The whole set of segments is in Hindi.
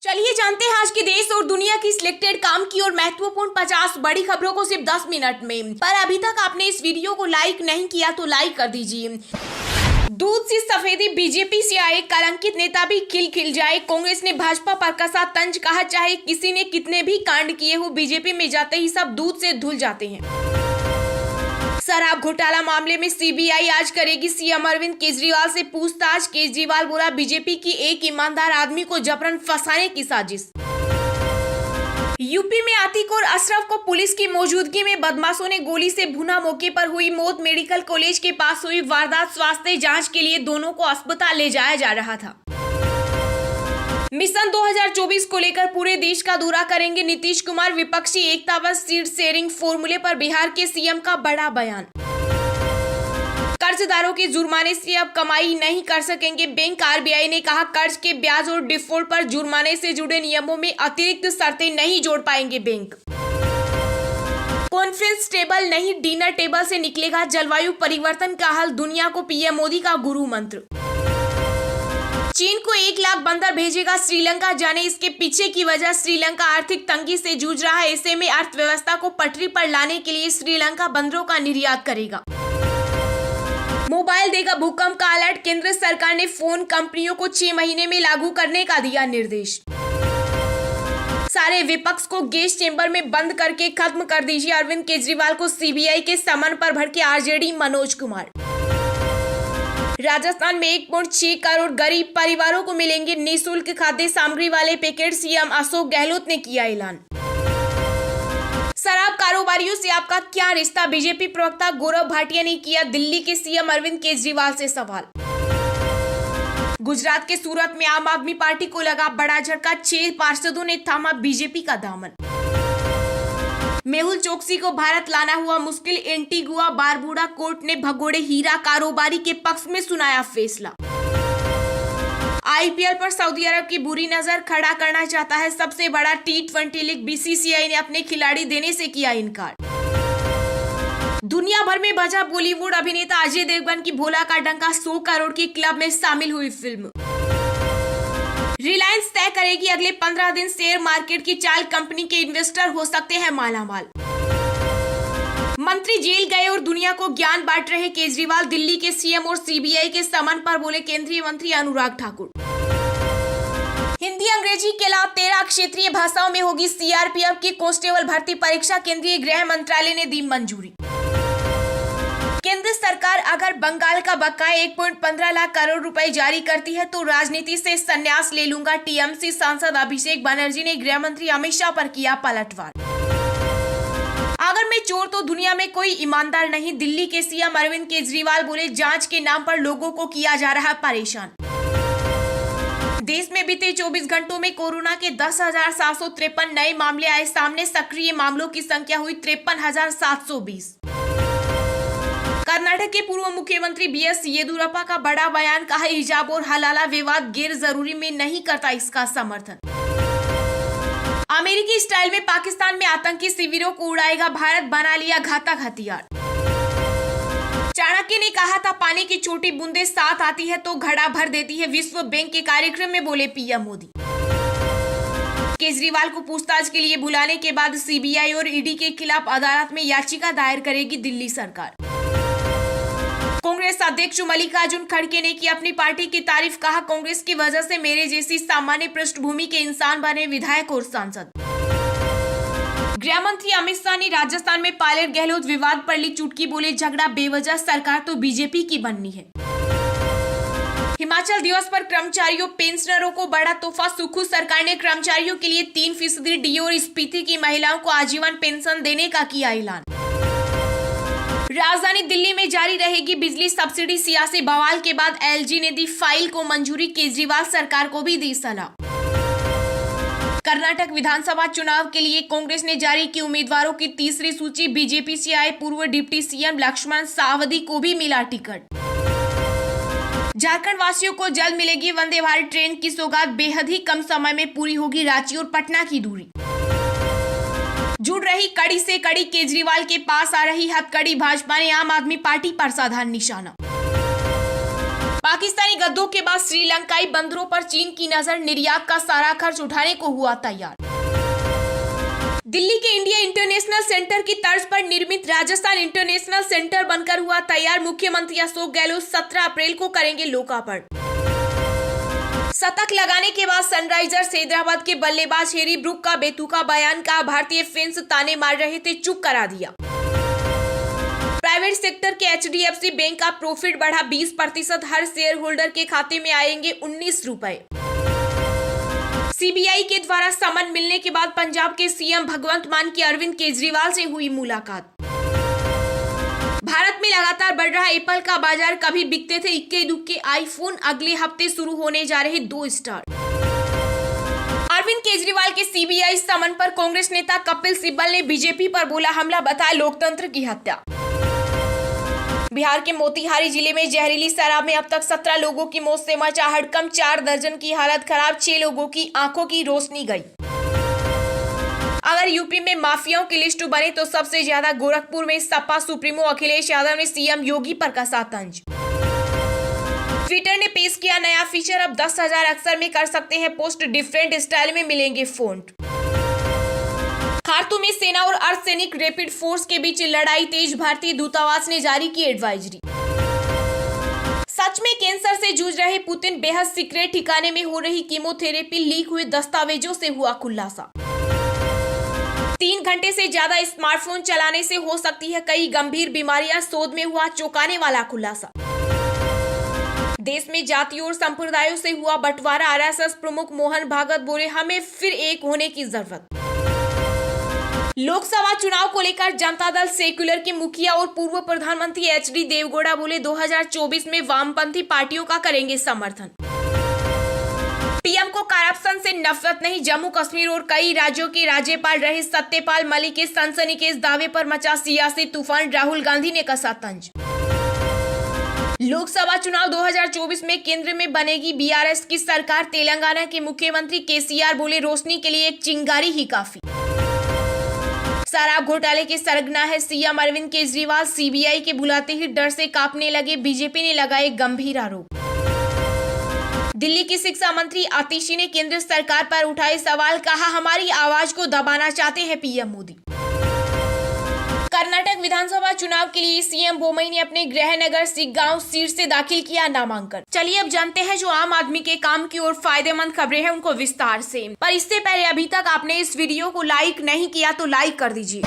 चलिए जानते हैं आज के देश और दुनिया की सिलेक्टेड काम की और महत्वपूर्ण 50 बड़ी खबरों को सिर्फ 10 मिनट में। पर अभी तक आपने इस वीडियो को लाइक नहीं किया तो लाइक कर दीजिए। दूध सी सफेदी, बीजेपी से आए कलंकित नेता भी खिल जाए। कांग्रेस ने भाजपा पर कसा तंज, कहा चाहे किसी ने कितने भी कांड किए हो, बीजेपी में जाते ही सब दूध से धुल जाते हैं। शराब घोटाला मामले में सीबीआई आज करेगी सीएम अरविंद केजरीवाल से पूछताछ। केजरीवाल बोला, बीजेपी की एक ईमानदार आदमी को जबरन फंसाने की साजिश। यूपी में आतिक और अशरफ को पुलिस की मौजूदगी में बदमाशों ने गोली से भुना, मौके पर हुई मौत। मेडिकल कॉलेज के पास हुई वारदात, स्वास्थ्य जांच के लिए दोनों को अस्पताल ले जाया जा रहा था। मिशन 2024 को लेकर पूरे देश का दौरा करेंगे नीतीश कुमार। विपक्षी एकता व सीट शेयरिंग फॉर्मूले पर बिहार के सीएम का बड़ा बयान। कर्जदारों के जुर्माने से अब कमाई नहीं कर सकेंगे बैंक। आरबीआई ने कहा, कर्ज के ब्याज और डिफॉल्ट पर जुर्माने से जुड़े नियमों में अतिरिक्त शर्तें नहीं जोड़ पाएंगे बैंक। कॉन्फ्रेंस टेबल नहीं, डिनर टेबल से निकलेगा जलवायु परिवर्तन का हल, दुनिया को पीएम मोदी का गुरु मंत्र। चीन को 1 लाख बंदर भेजेगा श्रीलंका, जाने इसके पीछे की वजह। श्रीलंका आर्थिक तंगी से जूझ रहा है, ऐसे में अर्थव्यवस्था को पटरी पर लाने के लिए श्रीलंका बंदरों का निर्यात करेगा। मोबाइल देगा भूकंप का अलर्ट, केंद्र सरकार ने फोन कंपनियों को 6 महीने में लागू करने का दिया निर्देश। सारे विपक्ष को गैस चेंबर में बंद करके खत्म कर दीजिए, अरविंद केजरीवाल को सीबीआई के समन पर भड़के आरजेडी मनोज कुमार। राजस्थान में 1.6 करोड़ गरीब परिवारों को मिलेंगे निःशुल्क खाद्य सामग्री वाले पैकेट, सीएम अशोक गहलोत ने किया ऐलान। शराब कारोबारियों से आपका क्या रिश्ता, बीजेपी प्रवक्ता गौरव भाटिया ने किया दिल्ली के सीएम अरविंद केजरीवाल से सवाल। गुजरात के सूरत में आम आदमी पार्टी को लगा बड़ा झटका, 6 पार्षदों ने थामा बीजेपी का दामन। मेहुल चोकसी को भारत लाना हुआ मुश्किल, एंटीगुआ बारबुडा कोर्ट ने भगोड़े हीरा कारोबारी के पक्ष में सुनाया फैसला। आईपीएल पर सऊदी अरब की बुरी नजर खड़ा करना चाहता है सबसे बड़ा T20 लीग, बीसीसीआई ने अपने खिलाड़ी देने से किया इनकार। दुनिया भर में बजा बॉलीवुड अभिनेता अजय देवगन की भोला का डंका, 100 करोड़ की क्लब में शामिल हुई फिल्म। रिलायंस तय करेगी अगले 15 दिन शेयर मार्केट की चाल, कंपनी के इन्वेस्टर हो सकते हैं मालामाल। मंत्री जेल गए और दुनिया को ज्ञान बांट रहे केजरीवाल, दिल्ली के सीएम और सीबीआई के समन पर बोले केंद्रीय मंत्री अनुराग ठाकुर। हिंदी अंग्रेजी के अलावा 13 क्षेत्रीय भाषाओं में होगी सीआरपीएफ की कांस्टेबल भर्ती परीक्षा, केंद्रीय गृह मंत्रालय ने दी मंजूरी। केंद्र सरकार अगर बंगाल का बकाया 1.15 लाख करोड़ रुपए जारी करती है तो राजनीति से संन्यास ले लूंगा, टीएमसी सांसद अभिषेक बनर्जी ने गृह मंत्री अमित शाह पर किया पलटवार। अगर मैं चोर तो दुनिया में कोई ईमानदार नहीं, दिल्ली के सीएम अरविंद केजरीवाल बोले, जांच के नाम पर लोगों को किया जा रहा परेशान। देश में बीते 24 घंटों में कोरोना के 10,753 नए मामले आए सामने, सक्रिय मामलों की संख्या हुई 53,720। कर्नाटक के पूर्व मुख्यमंत्री बीएस येदियुरप्पा का बड़ा बयान, कहा हिजाब और हलाला विवाद गैर जरूरी में नहीं करता इसका समर्थन। अमेरिकी स्टाइल में पाकिस्तान में आतंकी शिविरों को उड़ाएगा भारत, बना लिया घातक हथियार। चाणक्य ने कहा था, पानी की छोटी बूंदें साथ आती है तो घड़ा भर देती है, विश्व बैंक के कार्यक्रम में बोले पीएम मोदी। केजरीवाल को पूछताछ के लिए बुलाने के बाद सीबीआई और ईडी के खिलाफ अदालत में याचिका दायर करेगी दिल्ली सरकार। कांग्रेस अध्यक्ष मल्लिकार्जुन खड़गे ने की अपनी पार्टी की तारीफ, कहा कांग्रेस की वजह से मेरे जैसी सामान्य पृष्ठभूमि के इंसान बने विधायक और सांसद। गृह मंत्री अमित शाह ने राजस्थान में पायलट गहलोत विवाद पर ली चुटकी, बोले झगड़ा बेवजह, सरकार तो बीजेपी की बननी है। हिमाचल दिवस पर कर्मचारियों पेंशनरों को बड़ा तोहफा, सुखू सरकार ने कर्मचारियों के लिए 3% डी और स्पीति की महिलाओं को आजीवन पेंशन देने का किया ऐलान। राजधानी दिल्ली में जारी रहेगी बिजली सब्सिडी, सियासी बवाल के बाद एलजी ने दी फाइल को मंजूरी, केजरीवाल सरकार को भी दी सलाह। कर्नाटक विधानसभा चुनाव के लिए कांग्रेस ने जारी की उम्मीदवारों की तीसरी सूची, बीजेपी से आए पूर्व डिप्टी सीएम लक्ष्मण सावदी को भी मिला टिकट। झारखंड वासियों को जल्द मिलेगी वंदे भारत ट्रेन की सौगात, बेहद ही कम समय में पूरी होगी रांची और पटना की दूरी। जुड़ रही कड़ी से कड़ी, केजरीवाल के पास आ रही हथकड़ी, भाजपा ने आम आदमी पार्टी पर साधा निशाना। पाकिस्तानी गद्दों के बाद श्रीलंकाई बंदरों पर चीन की नजर, निर्यात का सारा खर्च उठाने को हुआ तैयार। दिल्ली के इंडिया इंटरनेशनल सेंटर की तर्ज पर निर्मित राजस्थान इंटरनेशनल सेंटर बनकर हुआ तैयार। मुख्यमंत्री अशोक गहलोत 17 अप्रैल को करेंगे लोकार्पण। शतक लगाने के बाद सनराइजर्स हैदराबाद के बल्लेबाज हैरी ब्रूक का बेतुका बयान, का भारतीय फैंस ताने मार रहे थे, चुप करा दिया। प्राइवेट सेक्टर के HDFC बैंक का प्रॉफिट बढ़ा 20%, हर शेयर होल्डर के खाते में आएंगे 19 रुपए। CBI के द्वारा समन मिलने के बाद पंजाब के CM भगवंत मान की अरविंद केजरीवाल से हुई मुलाकात। भारत में लगातार बढ़ रहा एप्पल का बाजार, कभी बिकते थे इक्के दुक्के आईफोन, अगले हफ्ते शुरू होने जा रहे 2 स्टार। अरविंद केजरीवाल के CBI समन पर कांग्रेस नेता कपिल सिब्बल ने बीजेपी पर बोला हमला, बताया लोकतंत्र की हत्या। बिहार के मोतिहारी जिले में जहरीली शराब में अब तक 17 लोगों की मौत से मचा हड़कंप, 4 दर्जन की हालत खराब, 6 लोगों की आंखों की रोशनी गई। अगर यूपी में माफियाओं की लिस्ट बने तो सबसे ज्यादा गोरखपुर में सपा सुप्रीमो अखिलेश यादव ने CM योगी पर कसा तंज। ट्विटर ने पेश किया नया फीचर, अब 10,000 अक्षर में कर सकते हैं पोस्ट, डिफरेंट स्टाइल में मिलेंगे फोंट। खार्तूम में सेना और अर्धसैनिक रैपिड फोर्स के बीच लड़ाई तेज, भारतीय दूतावास ने जारी की एडवाइजरी। सच में कैंसर से जूझ रहे पुतिन, बेहद सीक्रेट ठिकाने में हो रही कीमोथेरेपी, लीक हुए दस्तावेजों से हुआ खुलासा। 3 घंटे से ज्यादा स्मार्टफोन चलाने से हो सकती है कई गंभीर बीमारियां, शोध में हुआ चौंकाने वाला खुलासा। देश में जातियों और संप्रदायों से हुआ बंटवारा, RSS प्रमुख मोहन भागवत बोले हमें फिर एक होने की जरूरत। लोकसभा चुनाव को लेकर जनता दल सेक्युलर के मुखिया और पूर्व प्रधानमंत्री HD देवगौड़ा बोले 2024 में वामपंथी पार्टियों का करेंगे समर्थन। PM को करप्शन से नफरत नहीं, जम्मू कश्मीर और कई राज्यों के राज्यपाल रहे सत्यपाल मलिक के सनसनीखेज दावे पर मचा सियासी तूफान, राहुल गांधी ने कसा तंज। लोकसभा चुनाव 2024 में केंद्र में बनेगी BRS की सरकार, तेलंगाना के मुख्यमंत्री KCR बोले रोशनी के लिए एक चिंगारी ही काफी। शराब घोटाले के सरगना है CM अरविंद केजरीवाल, CBI के बुलाते ही डर से कांपने लगे, बीजेपी ने लगाए गंभीर आरोप। दिल्ली की शिक्षा मंत्री आतिशी ने केंद्र सरकार पर उठाए सवाल, कहा हमारी आवाज को दबाना चाहते हैं PM मोदी। कर्नाटक विधानसभा चुनाव के लिए CM बोम्मई ने अपने गृह नगर शिग्गांव सीट से दाखिल किया नामांकन। चलिए अब जानते हैं जो आम आदमी के काम की और फायदेमंद खबरें हैं उनको विस्तार से। पर इससे पहले अभी तक आपने इस वीडियो को लाइक नहीं किया तो लाइक कर दीजिए।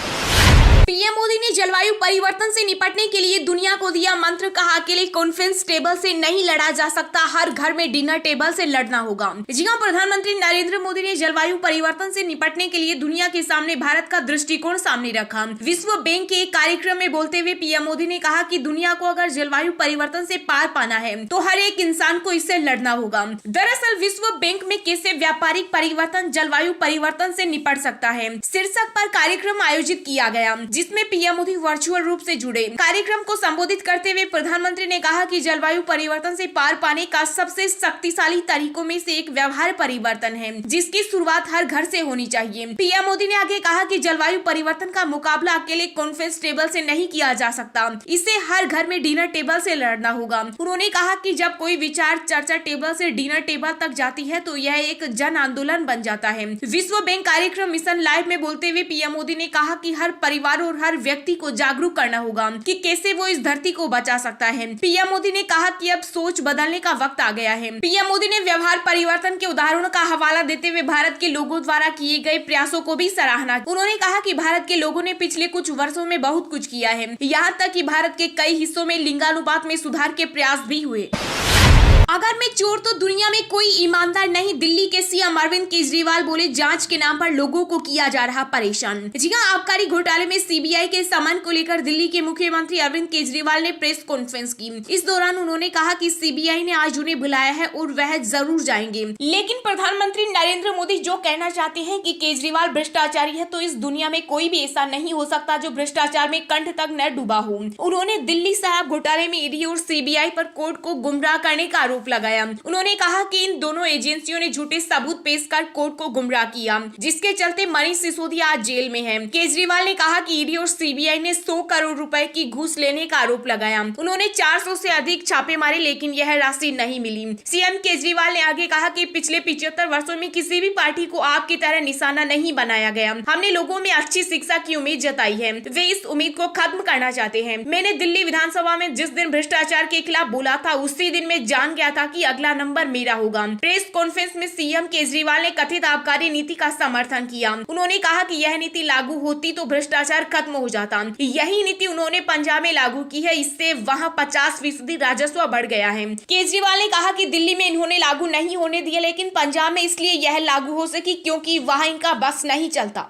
PM मोदी ने जलवायु परिवर्तन से निपटने के लिए दुनिया को दिया मंत्र, कहा अकेले कॉन्फ्रेंस टेबल से नहीं लड़ा जा सकता, हर घर में डिनर टेबल से लड़ना होगा। जी हां, प्रधानमंत्री नरेंद्र मोदी ने जलवायु परिवर्तन से निपटने के लिए दुनिया के सामने भारत का दृष्टिकोण सामने रखा। विश्व बैंक के एक कार्यक्रम में बोलते हुए PM मोदी ने कहा कि दुनिया को अगर जलवायु परिवर्तन से पार पाना है तो हर एक इंसान को इससे लड़ना होगा। दरअसल विश्व बैंक में कैसे व्यापारिक परिवर्तन जलवायु परिवर्तन से निपट सकता है शीर्षक पर कार्यक्रम आयोजित किया गया, जिसमें PM मोदी वर्चुअल रूप से जुड़े। कार्यक्रम को संबोधित करते हुए प्रधानमंत्री ने कहा कि जलवायु परिवर्तन से पार पाने का सबसे शक्तिशाली तरीकों में से एक व्यवहार परिवर्तन है, जिसकी शुरुआत हर घर से होनी चाहिए। PM मोदी ने आगे कहा कि जलवायु परिवर्तन का मुकाबला अकेले कॉन्फ्रेंस टेबल से नहीं किया जा सकता, इसे हर घर में डिनर टेबल से लड़ना होगा। उन्होंने कहा कि जब कोई विचार चर्चा टेबल से डिनर टेबल तक जाती है तो यह एक जन आंदोलन बन जाता है। विश्व बैंक कार्यक्रम मिशन लाइव में बोलते हुए PM मोदी ने कहा कि हर परिवार और हर व्यक्ति को जागरूक करना होगा कि कैसे वो इस धरती को बचा सकता है। PM मोदी ने कहा कि अब सोच बदलने का वक्त आ गया है। PM मोदी ने व्यवहार परिवर्तन के उदाहरणों का हवाला देते हुए भारत के लोगों द्वारा किए गए प्रयासों को भी सराहना। उन्होंने कहा कि भारत के लोगों ने पिछले कुछ वर्षों में बहुत कुछ किया है, यहाँ तक कि भारत के कई हिस्सों में लिंगानुपात में सुधार के प्रयास भी हुए। अगर मैं चोर तो दुनिया में कोई ईमानदार नहीं, दिल्ली के CM अरविंद केजरीवाल बोले जांच के नाम पर लोगों को किया जा रहा परेशान। जी हां, आबकारी घोटाले में CBI के समन को लेकर दिल्ली के मुख्यमंत्री अरविंद केजरीवाल ने प्रेस कॉन्फ्रेंस की। इस दौरान उन्होंने कहा कि CBI ने आज उन्हें बुलाया है और वह जरूर जाएंगे, लेकिन प्रधानमंत्री नरेंद्र मोदी जो कहना चाहते हैं कि केजरीवाल भ्रष्टाचारी है, तो इस दुनिया में कोई भी ऐसा नहीं हो सकता जो भ्रष्टाचार में कंठ तक न डूबा हो। उन्होंने दिल्ली शराब घोटाले में ED और CBI पर कोर्ट को गुमराह करने का आरोप आरोप लगाया। उन्होंने कहा कि इन दोनों एजेंसियों ने झूठे सबूत पेश कर कोर्ट को गुमराह किया, जिसके चलते मनीष सिसोदिया आज जेल में है। केजरीवाल ने कहा कि ईडी और सीबीआई ने 100 करोड़ रुपए की घूस लेने का आरोप लगाया। उन्होंने 400 से अधिक छापे मारे, लेकिन यह राशि नहीं मिली। सीएम केजरीवाल ने आगे कहा कि पिछले 75 वर्षों में किसी भी पार्टी को आपकी तरह निशाना नहीं बनाया गया। हमने लोगों में अच्छी शिक्षा की उम्मीद जताई है, वे इस उम्मीद को खत्म करना चाहते हैं। मैंने दिल्ली विधानसभा में जिस दिन भ्रष्टाचार के खिलाफ बोला था, उसी दिन मैं जान गया था कि अगला नंबर मेरा होगा। प्रेस कॉन्फ्रेंस में सीएम केजरीवाल ने कथित आबकारी नीति का समर्थन किया। उन्होंने कहा कि यह नीति लागू होती तो भ्रष्टाचार खत्म हो जाता। यही नीति उन्होंने पंजाब में लागू की है, इससे वहां 50% राजस्व बढ़ गया है। केजरीवाल ने कहा कि दिल्ली में इन्होंने लागू नहीं होने दिया, लेकिन पंजाब में इसलिए यह लागू हो सकी क्योंकि वहां इनका बस नहीं चलता।